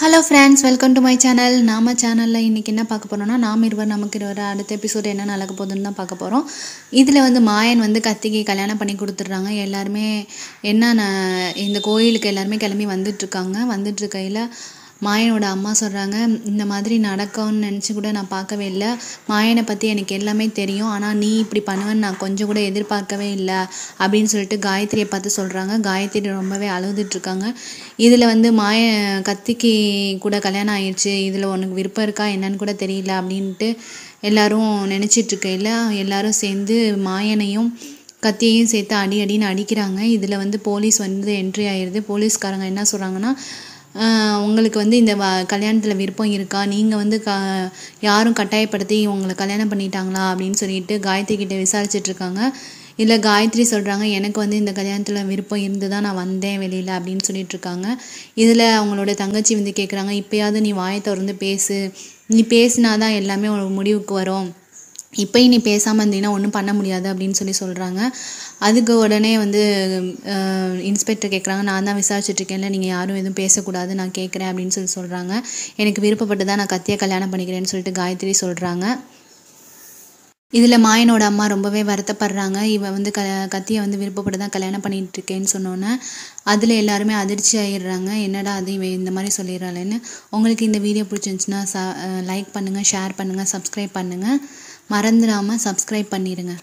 Hello friends, welcome to my channel. நாம சேனலில் இன்றைக்கி என்ன பார்க்க போகிறோம்னா, நாம் இருவர் நமக்கு இருவர் அடுத்த எபிசோடு என்ன நடக்க போகுதுன்னு தான் பார்க்க போகிறோம். இதில் மாயன் கத்திக்கு கல்யாணம் பண்ணி கொடுத்துட்றாங்க. எல்லாருமே இந்த கோயிலுக்கு எல்லாருமே கிளம்பி வந்துட்டுருக்காங்க. வந்துட்டுருக்கையில் மாயனோட அம்மா சொல்கிறாங்க, இந்த மாதிரி நடக்கும்னு நினச்சி கூட நான் பார்க்கவே இல்லை. மாயனை பற்றி எனக்கு எல்லாமே தெரியும், ஆனால் நீ இப்படி பண்ணுவேன்னு நான் கொஞ்சம் கூட எதிர்பார்க்கவே இல்லை அப்படின்னு சொல்லிட்டு காயத்ரியை பார்த்து சொல்கிறாங்க. காயத்ரி ரொம்பவே அழுதுட்ருக்காங்க. இதில் கத்திக்கு கூட கல்யாணம் ஆயிடுச்சு, இதில் உனக்கு விருப்பம் இருக்கா என்னன்னு கூட தெரியல அப்படின்ட்டு எல்லோரும் நினச்சிட்ருக்கையில் எல்லாரும் சேர்ந்து மாயனையும் கத்தியையும் சேர்த்து அடின்னு அடிக்கிறாங்க. இதில் போலீஸ் என்ட்ரி ஆயிடுது. போலீஸ்காரங்க என்ன சொல்கிறாங்கன்னா, உங்களுக்கு இந்த கல்யாணத்தில் விருப்பம் இருக்கா, நீங்கள் யாரும் கட்டாயப்படுத்தி உங்களை கல்யாணம் பண்ணிட்டாங்களா அப்படின்னு சொல்லிட்டு காயத்ரி கிட்டே விசாரிச்சிட்ருக்காங்க. இல்லை காயத்ரி சொல்கிறாங்க, எனக்கு இந்த கல்யாணத்தில் விருப்பம் இருந்து தான் நான் வந்தேன் வெளியில் அப்படின்னு சொல்லிட்டுருக்காங்க. இதில் அவங்களோட தங்கச்சி கேட்குறாங்க, இப்போயாவது நீ வாயை திறந்து பேசு, நீ பேசினாதான் எல்லாமே ஒரு முடிவுக்கு வரும், இப்போயும் நீ பேசாமல் இருந்தீங்கன்னா ஒன்றும் பண்ண முடியாது அப்படின்னு சொல்கிறாங்க. அதுக்கு உடனே இன்ஸ்பெக்டர் கேட்குறாங்க, நான் தான் விசாரிச்சுட்ருக்கேன்ல, நீங்கள் யாரும் எதுவும் பேசக்கூடாது, நான் கேட்குறேன் அப்படின்னு சொல்கிறாங்க. எனக்கு விருப்பப்பட்டு தான் நான் கத்தியை கல்யாணம் பண்ணிக்கிறேன்னு சொல்லிட்டு காயத்ரி சொல்கிறாங்க. இதில் மாயனோட அம்மா ரொம்பவே வருத்தப்படுறாங்க. இவன் கத்தியை விருப்பப்பட்டு தான் கல்யாணம் பண்ணிகிட்ருக்கேன்னு சொன்னோன்னே அதில் எல்லாருமே அதிர்ச்சி ஆகிடுறாங்க. என்னடா அது இவன் இந்த மாதிரி சொல்லிடுறாளேன்னு. உங்களுக்கு இந்த வீடியோ பிடிச்சிருந்துச்சுன்னா லைக் பண்ணுங்கள், ஷேர் பண்ணுங்கள், சப்ஸ்கிரைப் பண்ணுங்கள். மறந்துடாமல் சப்ஸ்கிரைப் பண்ணிடுங்க.